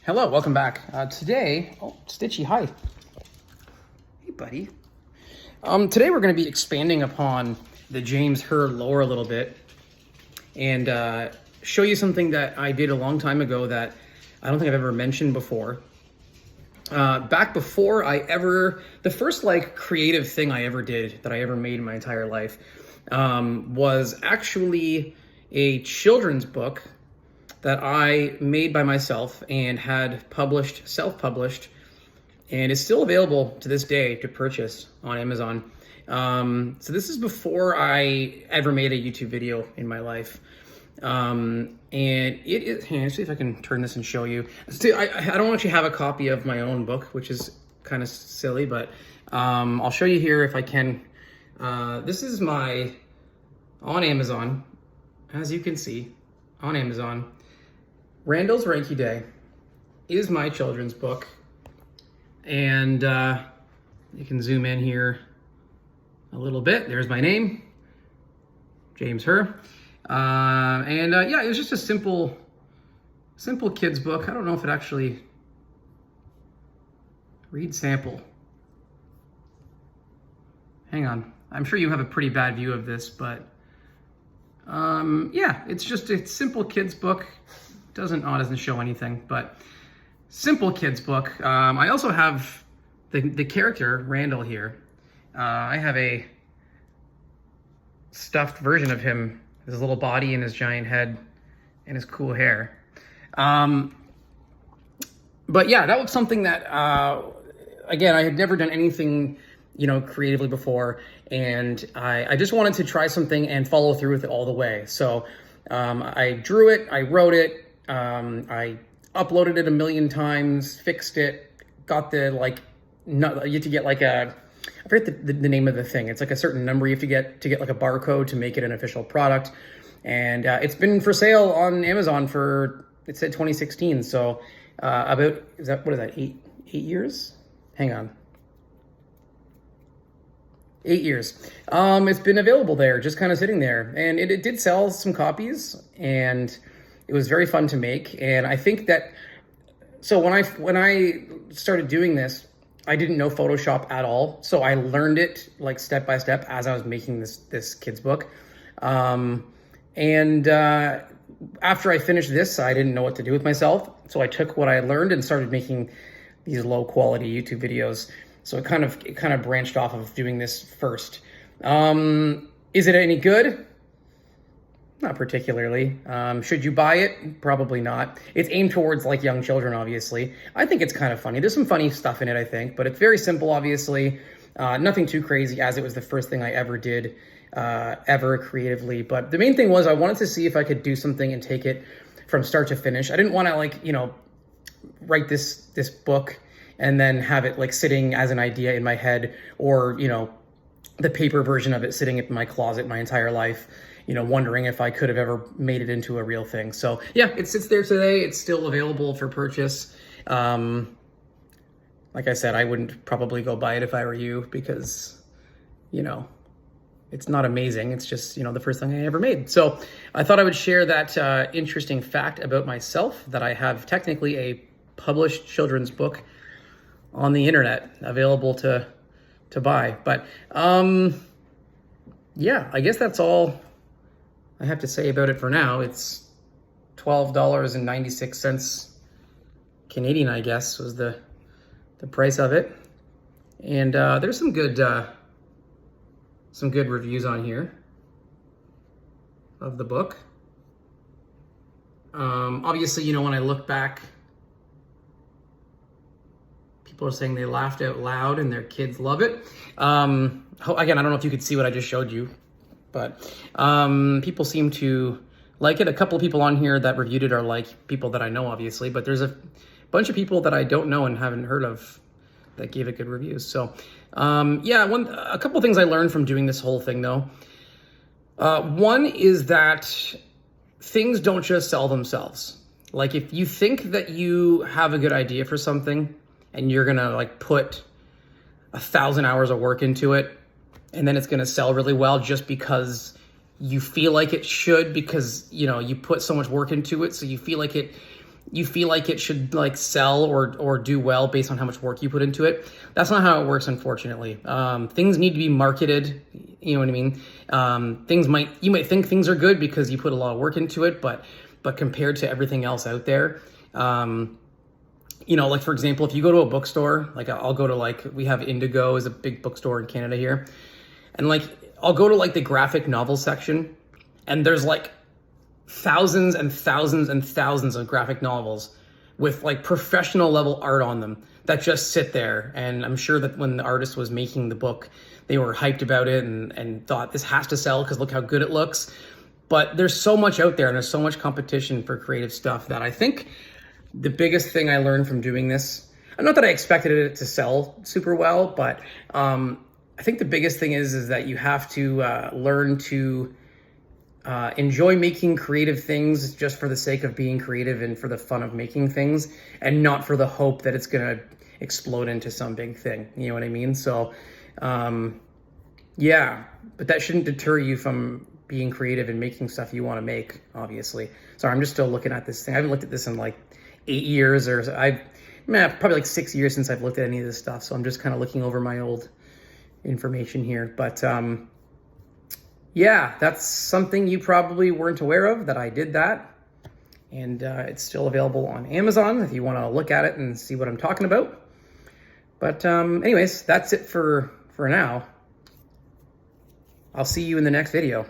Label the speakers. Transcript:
Speaker 1: Hello, welcome back. Today, Stitchy, hi. Hey, buddy. Today we're going to be expanding upon the James Hurd lore a little bit and show you something that I did a long time ago that I don't think I've ever mentioned before. Back before the first creative thing I ever did that I ever made in my entire life was actually a children's book that I made by myself and had published, self-published, and is still available to this day to purchase on Amazon. So this is before I ever made a YouTube video in my life. And it is, let's see if I can turn this and show you. I don't actually have a copy of my own book, which is kind of silly, but I'll show you here if I can. This is on Amazon, as you can see, on Amazon. Randall's Ranky Day is my children's book, and you can zoom in here a little bit. There's my name, James Hurd, yeah, it was just a simple kids book. I don't know if it actually read sample. Hang on, I'm sure you have a pretty bad view of this, but yeah, it's just a simple kids book. Doesn't show anything, but simple kids book. I also have the character Randall here. I have a stuffed version of him, his little body and his giant head and his cool hair. But yeah, that was something that again, I had never done anything creatively before, and I just wanted to try something and follow through with it all the way. So I drew it, I wrote it, I uploaded it a million times, fixed it, got the you have to get I forget the name of the thing. It's like a certain number you have to get like a barcode to make it an official product. And it's been for sale on Amazon it said 2016. So what is that, 8 years? Hang on. 8 years. It's been available there, just kind of sitting there. And it did sell some copies, and it was very fun to make. And I think that, so when I started doing this, I didn't know Photoshop at all. So I learned it step by step as I was making this kid's book. After I finished this, I didn't know what to do with myself. So I took what I learned and started making these low quality YouTube videos. So it kind of branched off of doing this first. Is it any good? Not particularly. Should you buy it? Probably not. It's aimed towards young children, obviously. I think it's kind of funny. There's some funny stuff in it, I think, but it's very simple, obviously. Nothing too crazy, as it was the first thing I ever did, ever creatively. But the main thing was I wanted to see if I could do something and take it from start to finish. I didn't want to write this book and then have it sitting as an idea in my head, or the paper version of it sitting in my closet my entire life, wondering if I could have ever made it into a real thing. So yeah, it sits there today. It's still available for purchase. Like I said, I wouldn't probably go buy it if I were you, because it's not amazing. It's just the first thing I ever made. So I thought I would share that interesting fact about myself, that I have technically a published children's book on the internet available to buy. But yeah, I guess that's all I have to say about it for now. It's $12.96 Canadian, I guess, was the price of it. And there's some good reviews on here of the book. Obviously, when I look back, people are saying they laughed out loud and their kids love it. Again, I don't know if you could see what I just showed you, but people seem to like it. A couple of people on here that reviewed it are people that I know, obviously, but there's a bunch of people that I don't know and haven't heard of that gave it good reviews. So yeah, a couple of things I learned from doing this whole thing, though. One is that things don't just sell themselves. If you think that you have a good idea for something and you're gonna put 1,000 hours of work into it, and then it's gonna sell really well just because you feel like it should, because you put so much work into it, so you feel like it you feel like it should like sell or do well based on how much work you put into it. That's not how it works, unfortunately. Things need to be marketed. You know what I mean? You might think things are good because you put a lot of work into it, but compared to everything else out there, like for example, if you go to a bookstore, like I'll go to we have Indigo is a big bookstore in Canada here, and I'll go to the graphic novel section, and there's thousands and thousands and thousands of graphic novels with professional level art on them that just sit there. And I'm sure that when the artist was making the book, they were hyped about it and thought this has to sell because look how good it looks. But there's so much out there and there's so much competition for creative stuff that I think the biggest thing I learned from doing this, not that I expected it to sell super well, but I think the biggest thing is that you have to learn to enjoy making creative things just for the sake of being creative and for the fun of making things, and not for the hope that it's going to explode into some big thing. You know what I mean? So, yeah, but that shouldn't deter you from being creative and making stuff you want to make, obviously. Sorry, I'm just still looking at this thing. I haven't looked at this in 8 years or probably 6 years since I've looked at any of this stuff. So I'm just kind of looking over my old information here. But, yeah, that's something you probably weren't aware of, that I did that. And it's still available on Amazon if you want to look at it and see what I'm talking about. But anyways, that's it for now. I'll see you in the next video.